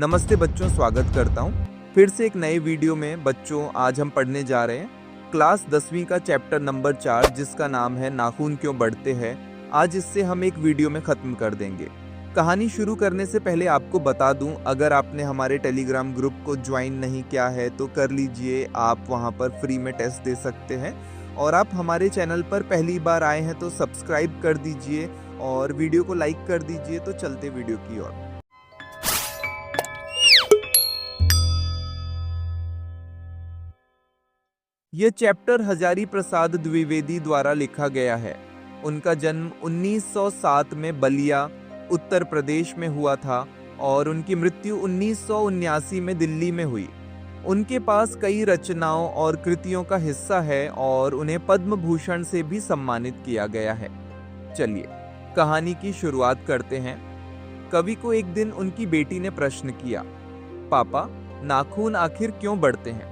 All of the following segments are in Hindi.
नमस्ते बच्चों, स्वागत करता हूँ फिर से एक नए वीडियो में। बच्चों, आज हम पढ़ने जा रहे हैं क्लास 10वीं का चैप्टर नंबर 4, जिसका नाम है नाखून क्यों बढ़ते हैं। आज इससे हम एक वीडियो में ख़त्म कर देंगे। कहानी शुरू करने से पहले आपको बता दूं, अगर आपने हमारे टेलीग्राम ग्रुप को ज्वाइन नहीं किया है तो कर लीजिए। आप वहां पर फ्री में टेस्ट दे सकते हैं। और आप हमारे चैनल पर पहली बार आए हैं तो सब्सक्राइब कर दीजिए और वीडियो को लाइक कर दीजिए। तो चलते वीडियो की ओर। यह चैप्टर हजारी प्रसाद द्विवेदी द्वारा लिखा गया है। उनका जन्म 1907 में बलिया, उत्तर प्रदेश में हुआ था और उनकी मृत्यु 1979 में दिल्ली में हुई। उनके पास कई रचनाओं और कृतियों का हिस्सा है और उन्हें पद्म भूषण से भी सम्मानित किया गया है। चलिए कहानी की शुरुआत करते हैं। कवि को एक दिन उनकी बेटी ने प्रश्न किया, पापा, नाखून आखिर क्यों बढ़ते हैं?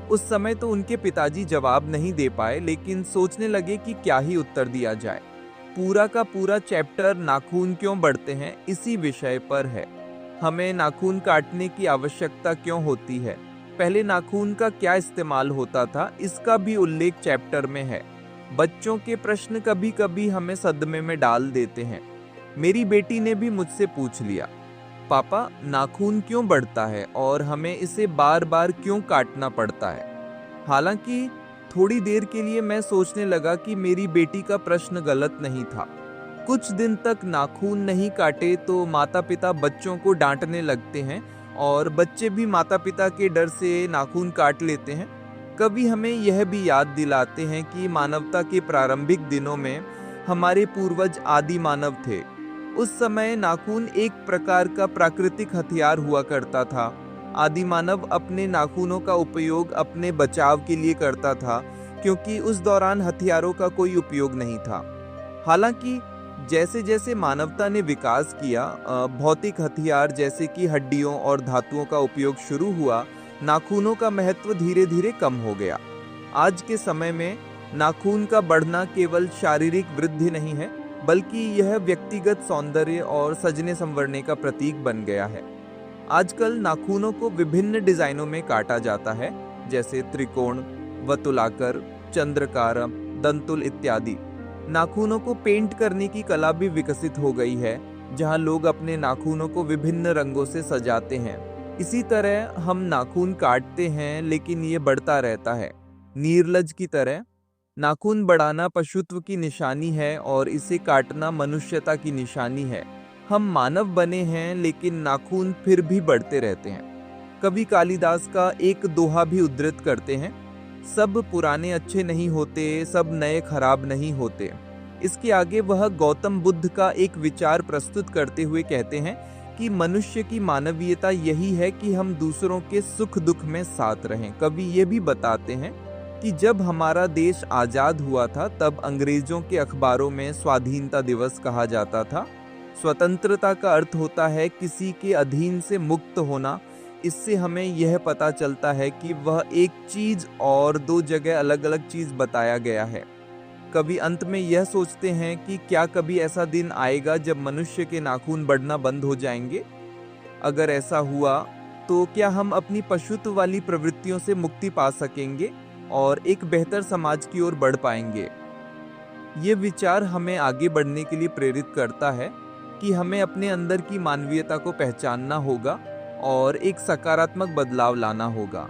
उस समय तो उनके पिताजी जवाब नहीं दे पाए, लेकिन सोचने लगे कि क्या ही उत्तर दिया जाए। पूरा का पूरा चैप्टर नाखून क्यों बढ़ते हैं इसी विषय पर है। हमें नाखून काटने की आवश्यकता क्यों होती है, पहले नाखून का क्या इस्तेमाल होता था, इसका भी उल्लेख चैप्टर में है। बच्चों के प्रश्न कभी कभी हमें सदमे में डाल देते हैं। मेरी बेटी ने भी मुझसे पूछ लिया, पापा, नाखून क्यों बढ़ता है और हमें इसे बार बार क्यों काटना पड़ता है? हालांकि थोड़ी देर के लिए मैं सोचने लगा कि मेरी बेटी का प्रश्न गलत नहीं था। कुछ दिन तक नाखून नहीं काटे तो माता पिता बच्चों को डांटने लगते हैं और बच्चे भी माता पिता के डर से नाखून काट लेते हैं। कभी हमें यह भी याद दिलाते हैं कि मानवता के प्रारंभिक दिनों में हमारे पूर्वज आदि मानव थे। उस समय नाखून एक प्रकार का प्राकृतिक हथियार हुआ करता था। आदि मानव अपने नाखूनों का उपयोग अपने बचाव के लिए करता था, क्योंकि उस दौरान हथियारों का कोई उपयोग नहीं था। हालांकि जैसे जैसे मानवता ने विकास किया, भौतिक हथियार जैसे कि हड्डियों और धातुओं का उपयोग शुरू हुआ, नाखूनों का महत्व धीरे धीरे कम हो गया। आज के समय में नाखून का बढ़ना केवल शारीरिक वृद्धि नहीं है, बल्कि यह व्यक्तिगत सौंदर्य और सजने संवरने का प्रतीक बन गया है। आजकल नाखूनों को विभिन्न डिजाइनों में काटा जाता है, जैसे त्रिकोण, वतुलाकर, चंद्रकार, दंतुल इत्यादि। नाखूनों को पेंट करने की कला भी विकसित हो गई है, जहां लोग अपने नाखूनों को विभिन्न रंगों से सजाते हैं। इसी तरह हम नाखून काटते हैं, लेकिन ये बढ़ता रहता है। नीरलज की तरह नाखून बढ़ाना पशुत्व की निशानी है और इसे काटना मनुष्यता की निशानी है। हम मानव बने हैं, लेकिन नाखून फिर भी बढ़ते रहते हैं। कवि कालिदास का एक दोहा भी उद्धृत करते हैं, सब पुराने अच्छे नहीं होते, सब नए खराब नहीं होते। इसके आगे वह गौतम बुद्ध का एक विचार प्रस्तुत करते हुए कहते हैं कि मनुष्य की मानवीयता यही है कि हम दूसरों के सुख दुख में साथ रहें। कवि ये भी बताते हैं कि जब हमारा देश आजाद हुआ था, तब अंग्रेजों के अखबारों में स्वाधीनता दिवस कहा जाता था। स्वतंत्रता का अर्थ होता है किसी के अधीन से मुक्त होना। इससे हमें यह पता चलता है कि वह एक चीज और दो जगह अलग अलग चीज बताया गया है। कवि अंत में यह सोचते हैं कि क्या कभी ऐसा दिन आएगा जब मनुष्य के नाखून बढ़ना बंद हो जाएंगे? अगर ऐसा हुआ तो क्या हम अपनी पशुत्व वाली प्रवृत्तियों से मुक्ति पा सकेंगे और एक बेहतर समाज की ओर बढ़ पाएंगे? ये विचार हमें आगे बढ़ने के लिए प्रेरित करता है कि हमें अपने अंदर की मानवीयता को पहचानना होगा और एक सकारात्मक बदलाव लाना होगा।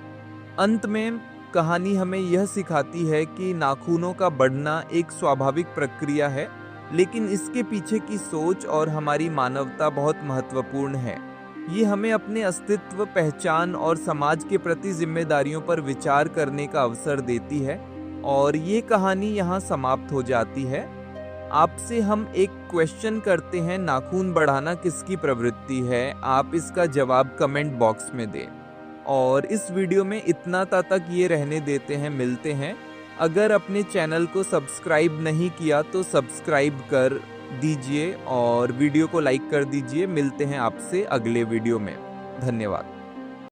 अंत में कहानी हमें यह सिखाती है कि नाखूनों का बढ़ना एक स्वाभाविक प्रक्रिया है, लेकिन इसके पीछे की सोच और हमारी मानवता बहुत महत्वपूर्ण है। ये हमें अपने अस्तित्व, पहचान और समाज के प्रति जिम्मेदारियों पर विचार करने का अवसर देती है। और ये कहानी यहाँ समाप्त हो जाती है। आपसे हम एक क्वेश्चन करते हैं, नाखून बढ़ाना किसकी प्रवृत्ति है? आप इसका जवाब कमेंट बॉक्स में दें। और इस वीडियो में इतना तक ये रहने देते हैं। मिलते हैं। अगर अपने चैनल को सब्सक्राइब नहीं किया तो सब्सक्राइब कर दीजिए और वीडियो को लाइक कर दीजिए। मिलते हैं आपसे अगले वीडियो में। धन्यवाद।